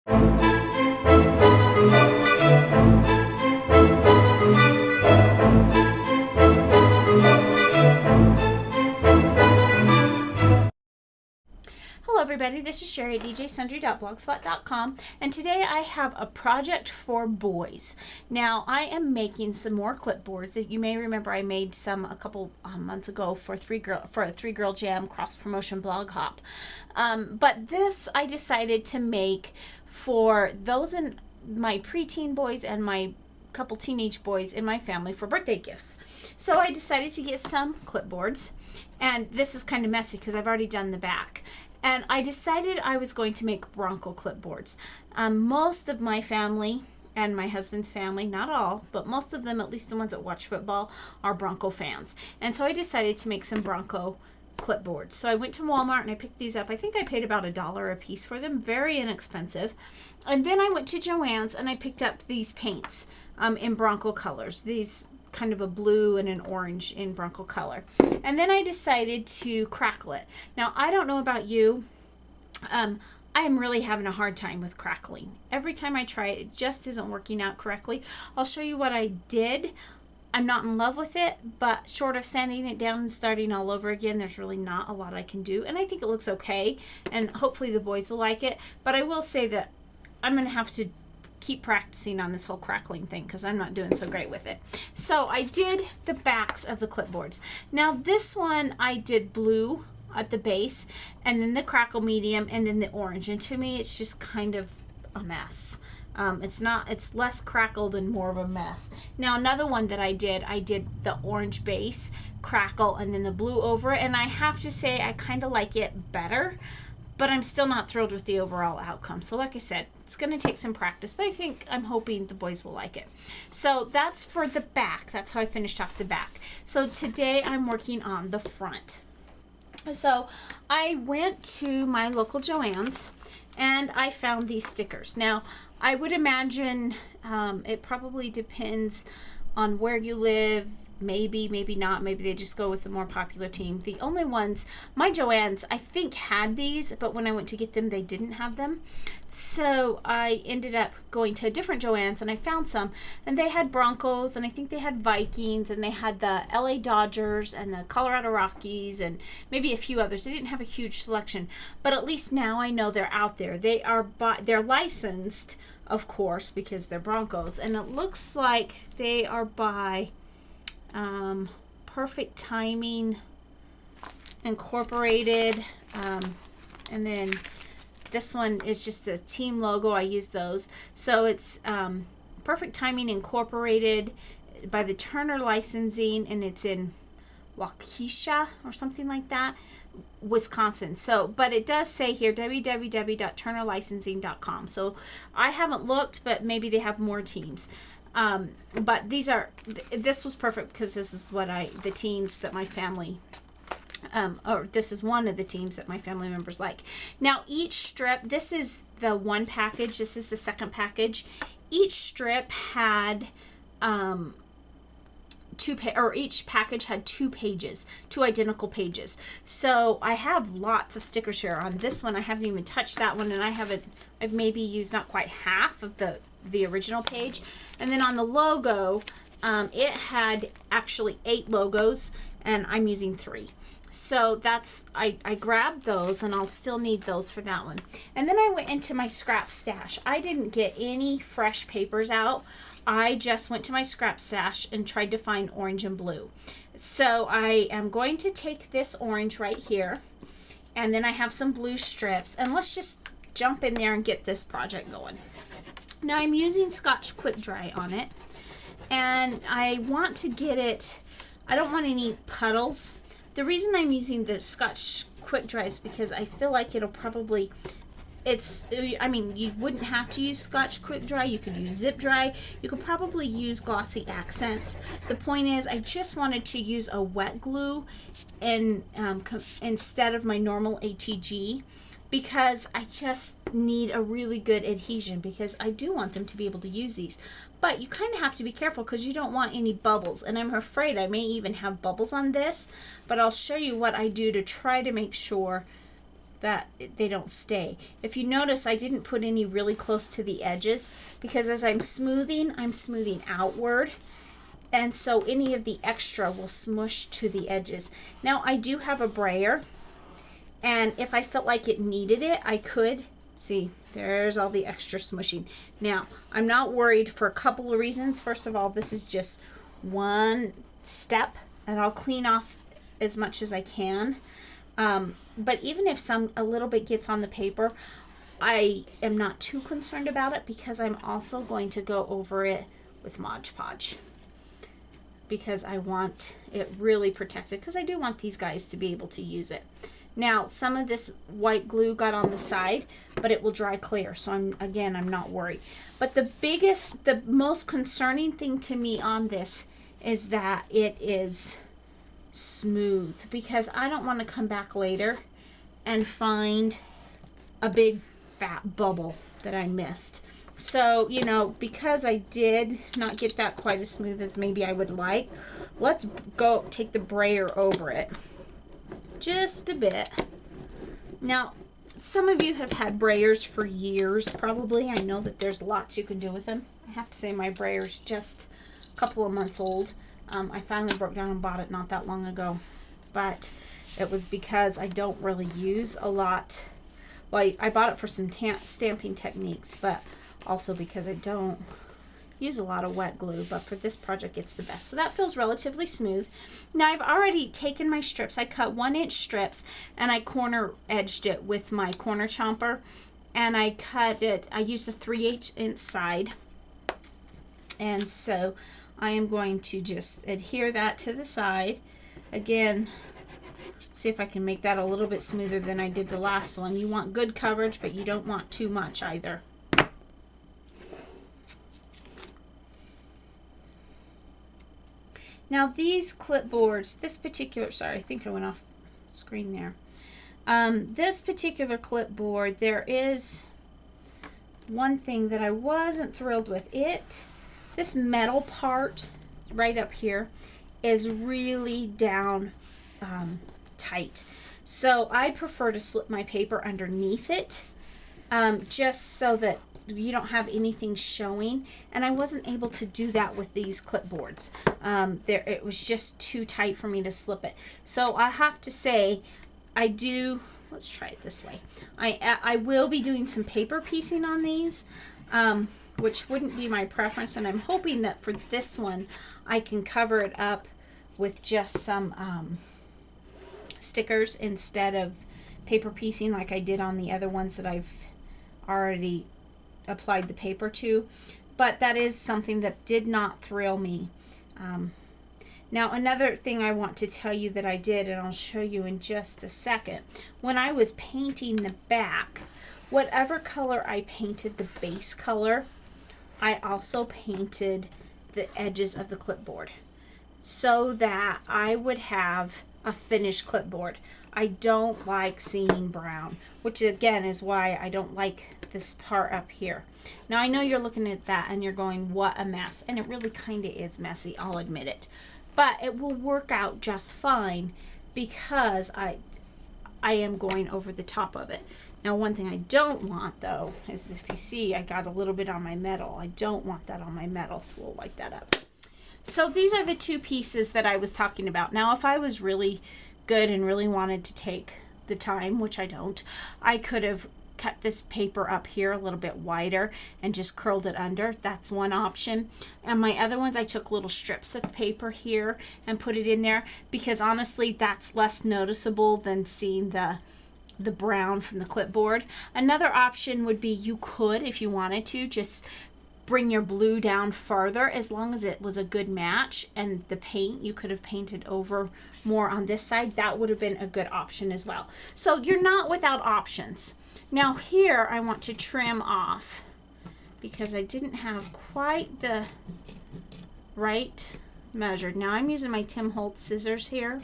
Hello everybody, this is Sherry at djsundry.blogspot.com, and today I have a project for boys. Now I am making some more clipboards. You may remember I made some a couple months ago for a three girl jam cross promotion blog hop, but this I decided to make for those in my preteen boys and my couple teenage boys in my family for birthday gifts. So I decided to get some clipboards, and this is kind of messy because I've already done the back. And I decided I was going to make Bronco clipboards. Most of my family and my husband's family, not all, but most of them, at least the ones that watch football, are Bronco fans. And so I decided to make some Bronco clipboards. So I went to Walmart and I picked these up. I think I paid about $1 a piece for them, very inexpensive. And then I went to Joann's and I picked up these paints in Bronco colors. These kind of a blue and an orange in Bronco color. And then I decided to crackle it. Now, I don't know about you. I am really having a hard time with crackling. Every time I try it, it just isn't working out correctly. I'll show you what I did. I'm not in love with it, but short of sanding it down and starting all over again, there's really not a lot I can do. And I think it looks okay, and hopefully the boys will like it. But I will say that I'm going to have to keep practicing on this whole crackling thing because I'm not doing so great with it. So I did the backs of the clipboards. Now this one I did blue at the base, and then the crackle medium, and then the orange. And to me it's just kind of a mess. It's less crackled and more of a mess. Now another one that I did the orange base, crackle, and then the blue over it. And I have to say I kind of like it better, but I'm still not thrilled with the overall outcome. So like I said, it's going to take some practice, but I'm hoping the boys will like it. So that's for the back. That's how I finished off the back. So today I'm working on the front. So I went to my local Joann's and I found these stickers. Now I would imagine it probably depends on where you live. Maybe not. Maybe they just go with the more popular team. The only ones, my Joann's, I think had these, but when I went to get them, they didn't have them. So I ended up going to a different Joann's and I found some, and they had Broncos, and I think they had Vikings, and they had the LA Dodgers and the Colorado Rockies and maybe a few others. They didn't have a huge selection, but at least now I know they're out there. They're licensed, of course, because they're Broncos, and it looks like they are by Perfect Timing Incorporated, and then this one is just the team logo. I use those. So it's Perfect Timing Incorporated by the Turner Licensing, and it's in Waukesha or something like that, Wisconsin. So, but it does say here www.turnerlicensing.com. So I haven't looked, but maybe they have more teams. But this was perfect because this is what the teams that my family, this is one of the teams that my family members like. Now each strip, this is the one package, this is the second package. Each strip had, each package had 2 pages, 2 identical pages. So I have lots of stickers here. On this one, I haven't even touched that one, and I've maybe used not quite half of the original page. And then on the logo, it had actually 8 logos, and I'm using 3. So I grabbed those, and I'll still need those for that one. And then I went into my scrap stash. I didn't get any fresh papers out. I just went to my scrap stash and tried to find orange and blue. So I am going to take this orange right here, and then I have some blue strips, and let's just jump in there and get this project going. Now I'm using Scotch Quick Dry on it, and I want to get it, I don't want any puddles. The reason I'm using the Scotch Quick Dry is because I feel like it'll probably, you wouldn't have to use Scotch Quick Dry. You could use Zip Dry. You could probably use glossy accents. The point is, I just wanted to use a wet glue instead of my normal ATG, because I just need a really good adhesion, because I do want them to be able to use these. But you kind of have to be careful because you don't want any bubbles, and I'm afraid I may even have bubbles on this, but I'll show you what I do to try to make sure that they don't stay. If you notice, I didn't put any really close to the edges because as I'm smoothing outward, and so any of the extra will smush to the edges. Now I do have a brayer, and if I felt like it needed it, I could. See, there's all the extra smushing. Now I'm not worried for a couple of reasons. First of all, this is just one step, and I'll clean off as much as I can. But even if a little bit gets on the paper, I am not too concerned about it because I'm also going to go over it with Mod Podge because I want it really protected because I do want these guys to be able to use it. Now, some of this white glue got on the side, but it will dry clear. So I'm not worried. But the most concerning thing to me on this is that it is smooth, because I don't want to come back later and find a big fat bubble that I missed. So, you know, because I did not get that quite as smooth as maybe I would like, let's go take the brayer over it just a bit. Now, some of you have had brayers for years probably. I know that there's lots you can do with them. I have to say my brayer's just a couple of months old. I finally broke down and bought it not that long ago, but it was because I don't really use a lot. Well, I bought it for some stamping techniques, but also because I don't use a lot of wet glue, but for this project it's the best. So that feels relatively smooth. Now I've already taken my strips. I cut 1-inch strips and I corner edged it with my corner chomper, and I cut it, I used a 3/8 inch side, and so I am going to just adhere that to the side. Again, see if I can make that a little bit smoother than I did the last one. You want good coverage, but you don't want too much either. Now these clipboards, this particular, sorry, I think I went off screen there. This particular clipboard, there is one thing that I wasn't thrilled with. This metal part right up here is really down tight. So I prefer to slip my paper underneath it, just so that you don't have anything showing, and I wasn't able to do that with these clipboards. It was just too tight for me to slip it. So I have to say, let's try it this way. I will be doing some paper piecing on these, which wouldn't be my preference, and I'm hoping that for this one I can cover it up with just some stickers instead of paper piecing like I did on the other ones that I've already applied the paper to. But that is something that did not thrill me. Now another thing I want to tell you that I did, and I'll show you in just a second, when I was painting the back, whatever color I painted the base color, I also painted the edges of the clipboard so that I would have a finished clipboard. I don't like seeing brown, which again is why I don't like this part up here. Now I know you're looking at that and you're going, what a mess, and it really kind of is messy, I'll admit it, but it will work out just fine because I am going over the top of it. Now one thing I don't want though is, if you see I got a little bit on my metal, I don't want that on my metal, so we'll wipe that up. So these are the two pieces that I was talking about. Now if I was really good and really wanted to take the time, which I don't, I could have cut this paper up here a little bit wider and just curled it under. That's one option. And my other ones, I took little strips of paper here and put it in there because honestly that's less noticeable than seeing the brown from the clipboard. Another option would be, you could, if you wanted to, just bring your blue down farther, as long as it was a good match, and the paint, you could have painted over more on this side. That would have been a good option as well. So you're not without options. Now here I want to trim off because I didn't have quite the right measure. Now I'm using my Tim Holtz scissors here.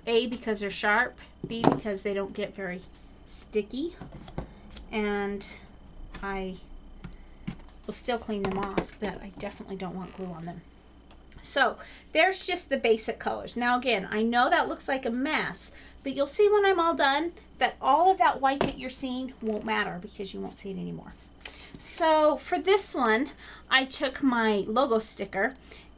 A, because they're sharp, B, because they don't get very sticky, and I will still clean them off, but I definitely don't want glue on them. So there's just the basic colors. Now again, I know that looks like a mess, but you'll see when I'm all done that all of that white that you're seeing won't matter because you won't see it anymore. So for this one, I took my logo sticker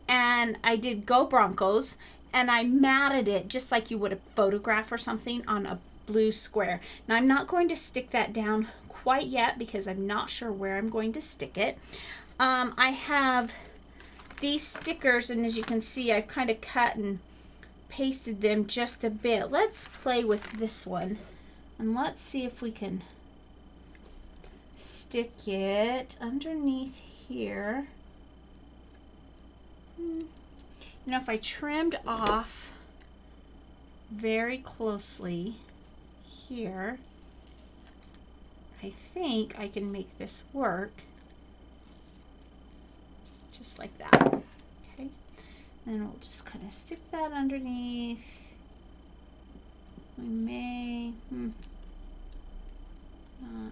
and I did Go Broncos, and I matted it just like you would a photograph or something on a blue square. Now I'm not going to stick that down quite yet because I'm not sure where I'm going to stick it. I have these stickers, and as you can see, I've kind of cut and pasted them just a bit. Let's play with this one and let's see if we can stick it underneath here. You know, if I trimmed off very closely here, I think I can make this work just like that. Okay, then we'll just kind of stick that underneath. We may not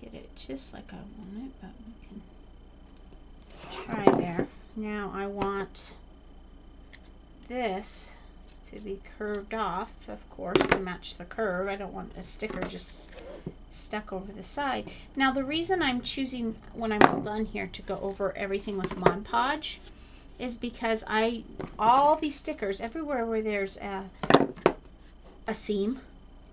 get it just like I want it, but we can try there. Now I want this to be curved off, of course, to match the curve. I don't want a sticker just stuck over the side. Now the reason I'm choosing, when I'm all done here, to go over everything with Mod Podge is because all these stickers, everywhere where there's a seam,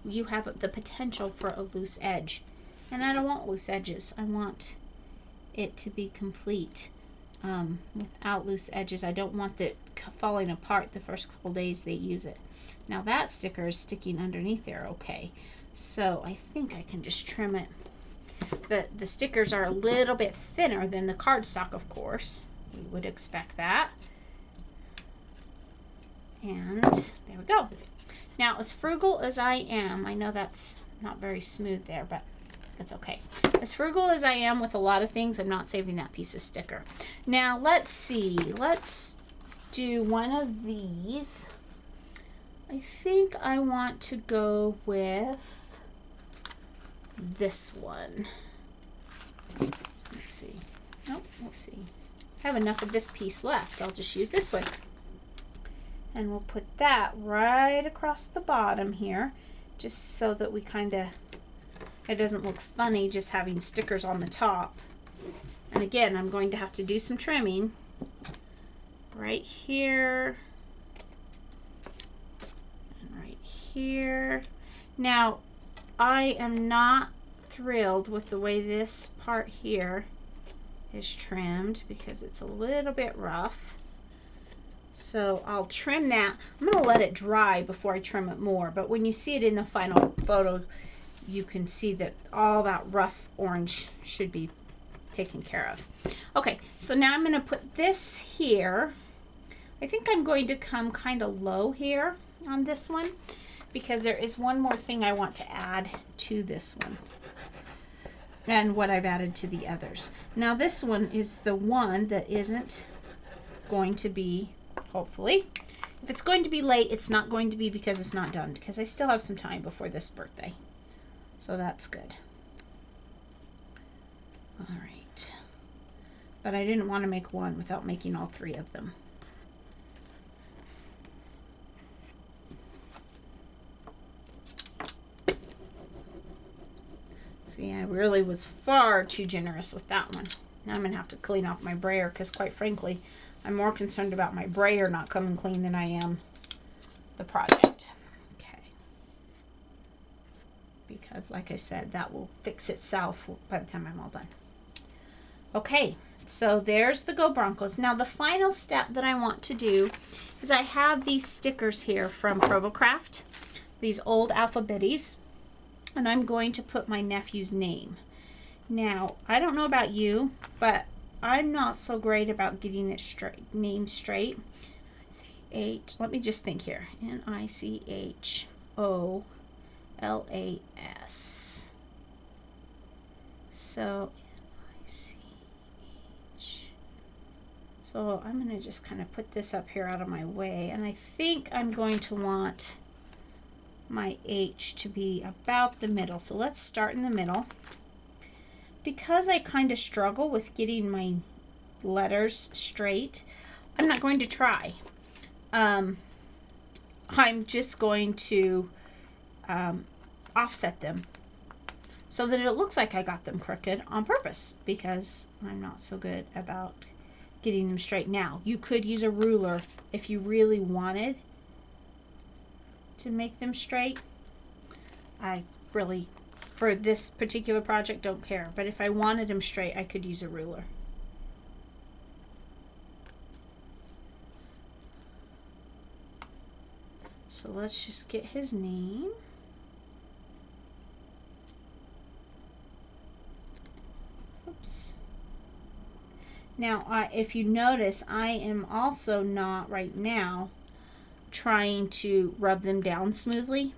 you have the potential for a loose edge. And I don't want loose edges. I want it to be complete without loose edges. I don't want it falling apart the first couple days they use it. Now that sticker is sticking underneath there okay. So I think I can just trim it. The stickers are a little bit thinner than the cardstock, of course. You would expect that. And there we go. Now, as frugal as I am, I know that's not very smooth there, but that's okay. As frugal as I am with a lot of things, I'm not saving that piece of sticker. Now, let's see. Let's do one of these. I think I want to go with this one. Let's see. Nope, let's see. I have enough of this piece left. I'll just use this one. And we'll put that right across the bottom here, just so that we kind of, it doesn't look funny just having stickers on the top. And again, I'm going to have to do some trimming right here and right here. Now, I am not thrilled with the way this part here is trimmed because it's a little bit rough. So I'll trim that. I'm going to let it dry before I trim it more, but when you see it in the final photo, you can see that all that rough orange should be taken care of. Okay, so now I'm going to put this here. I think I'm going to come kind of low here on this one, because there is one more thing I want to add to this one and what I've added to the others. Now this one is the one that isn't going to be, hopefully, if it's going to be late, it's not going to be because it's not done, because I still have some time before this birthday. So that's good. All right. But I didn't want to make one without making all three of them. See, I really was far too generous with that one. Now I'm going to have to clean off my brayer because, quite frankly, I'm more concerned about my brayer not coming clean than I am the project. Okay. Because, like I said, that will fix itself by the time I'm all done. Okay, so there's the Go Broncos. Now, the final step that I want to do is I have these stickers here from Probocraft, these old alphabetties. And I'm going to put my nephew's name. Now, I don't know about you, but I'm not so great about getting it straight, name straight. Let me just think here. Nicholas. So, Nicholas. So I'm going to just kind of put this up here out of my way. And I think I'm going to want my H to be about the middle. So let's start in the middle. Because I kind of struggle with getting letters straight, I'm not going to try. I'm just going to offset them so that it looks like I got them crooked on purpose, because I'm not so good about getting them straight. Now, you could use a ruler if you really wanted to make them straight. I really, for this particular project, don't care. But if I wanted them straight, I could use a ruler. So let's just get his name. Oops. Now, if you notice, I am also not right now trying to rub them down smoothly.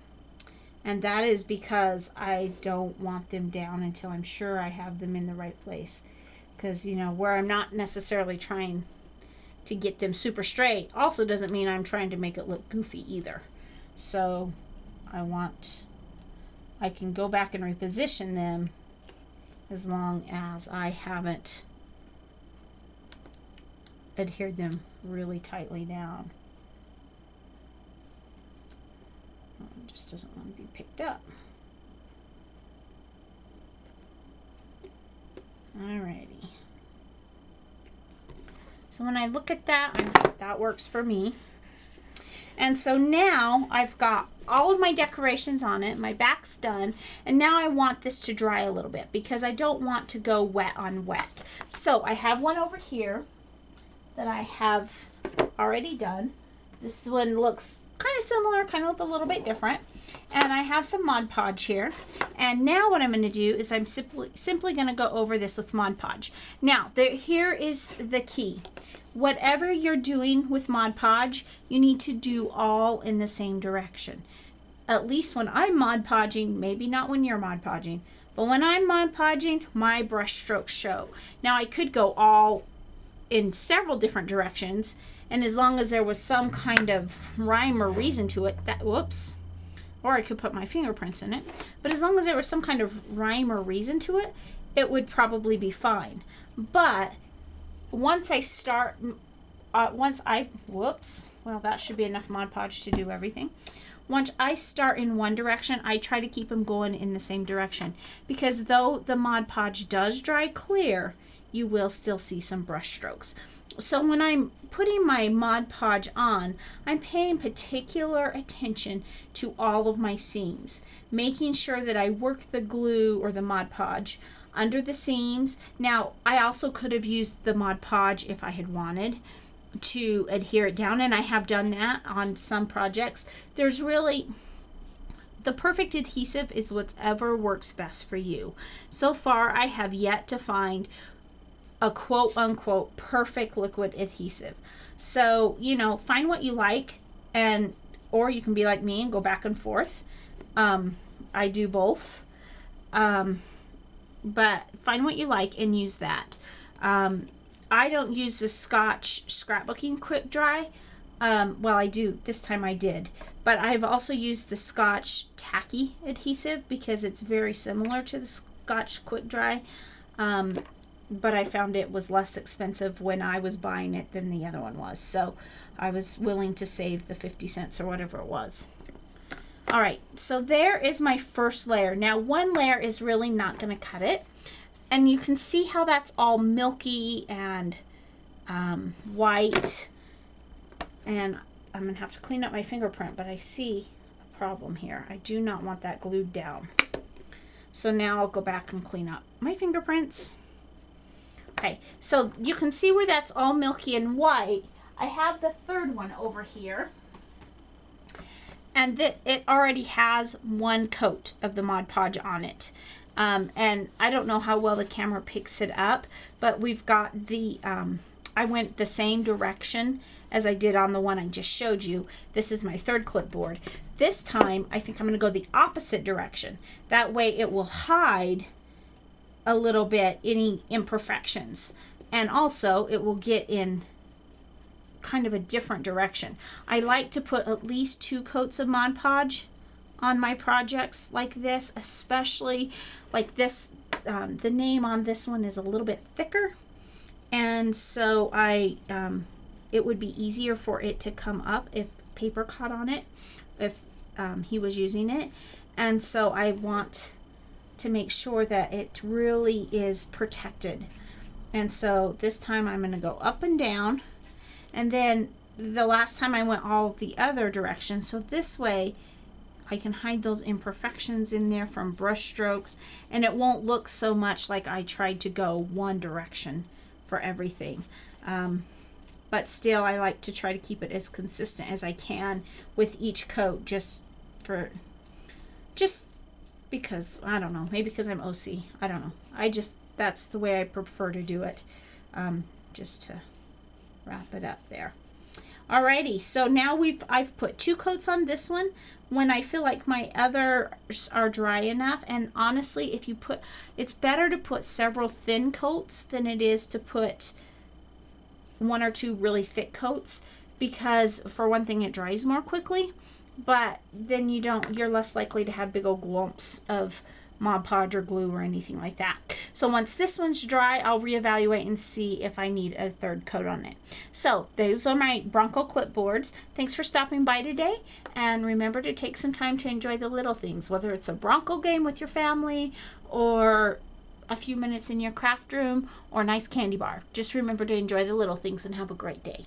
And that is because I don't want them down until I'm sure I have them in the right place. Because, you know, where I'm not necessarily trying to get them super straight also doesn't mean I'm trying to make it look goofy either. So I can go back and reposition them as long as I haven't adhered them really tightly down. It just doesn't want to be picked up. Alrighty. So when I look at that, that works for me. And so now I've got all of my decorations on it. My back's done. And now I want this to dry a little bit because I don't want to go wet on wet. So I have one over here that I have already done. This one looks kind of similar, kind of a little bit different. And I have some Mod Podge here. And now what I'm going to do is I'm simply going to go over this with Mod Podge. Now, here is the key. Whatever you're doing with Mod Podge, you need to do all in the same direction. At least when I'm Mod Podging, maybe not when you're Mod Podging, but when I'm Mod Podging, my brush strokes show. Now, I could go all in several different directions, and as long as there was some kind of rhyme or reason to it, whoops, or I could put my fingerprints in it, but as long as there was some kind of rhyme or reason to it, it would probably be fine. But once I start, whoops, well, that should be enough Mod Podge to do everything. Once I start in one direction, I try to keep them going in the same direction, because though the Mod Podge does dry clear, you will still see some brush strokes. So when I'm putting my Mod Podge on, I'm paying particular attention to all of my seams, making sure that I work the glue or the Mod Podge under the seams. Now, I also could have used the Mod Podge if I had wanted to adhere it down, and I have done that on some projects. There's really, the perfect adhesive is whatever works best for you. So far, I have yet to find a quote-unquote perfect liquid adhesive. So, you know, find what you like, and or you can be like me and go back and forth. I do both. But find what you like and use that. I don't use the Scotch Scrapbooking Quick Dry. Well, I do. This time I did. But I've also used the Scotch Tacky adhesive because it's very similar to the Scotch Quick Dry. But I found it was less expensive when I was buying it than the other one was. So I was willing to save the 50 cents or whatever it was. All right, so there is my first layer. Now, one layer is really not going to cut it. And you can see how that's all milky and white. And I'm going to have to clean up my fingerprint, but I see a problem here. I do not want that glued down. So now I'll go back and clean up my fingerprints. Okay, so you can see where that's all milky and white. I have the third one over here. And it already has one coat of the Mod Podge on it. And I don't know how well the camera picks it up, but we've got the, I went the same direction as I did on the one I just showed you. This is my third clipboard. This time, I think I'm going to go the opposite direction. That way it will hide a little bit any imperfections, and also it will get in kind of a different direction. I like to put at least 2 coats of Mod Podge on my projects like this, especially like this. The name on this one is a little bit thicker, and so it would be easier for it to come up if paper caught on it, if he was using it. And so I want to make sure that it really is protected. And so this time I'm going to go up and down, and then the last time I went all the other directions, so this way I can hide those imperfections in there from brush strokes, and it won't look so much like I tried to go one direction for everything. But still, I like to try to keep it as consistent as I can with each coat, just because, I don't know, maybe because I'm OC, I don't know. That's the way I prefer to do it, just to wrap it up there. Alrighty, so now I've put 2 coats on this one when I feel like my others are dry enough. And honestly, it's better to put several thin coats than it is to put 1 or 2 really thick coats, because for one thing, it dries more quickly, but then you're less likely to have big old lumps of Mod Podge or glue or anything like that. So once this one's dry, I'll reevaluate and see if I need a 3rd coat on it. So those are my Bronco clipboards. Thanks for stopping by today, and remember to take some time to enjoy the little things, whether it's a Bronco game with your family or a few minutes in your craft room or a nice candy bar. Just remember to enjoy the little things and have a great day.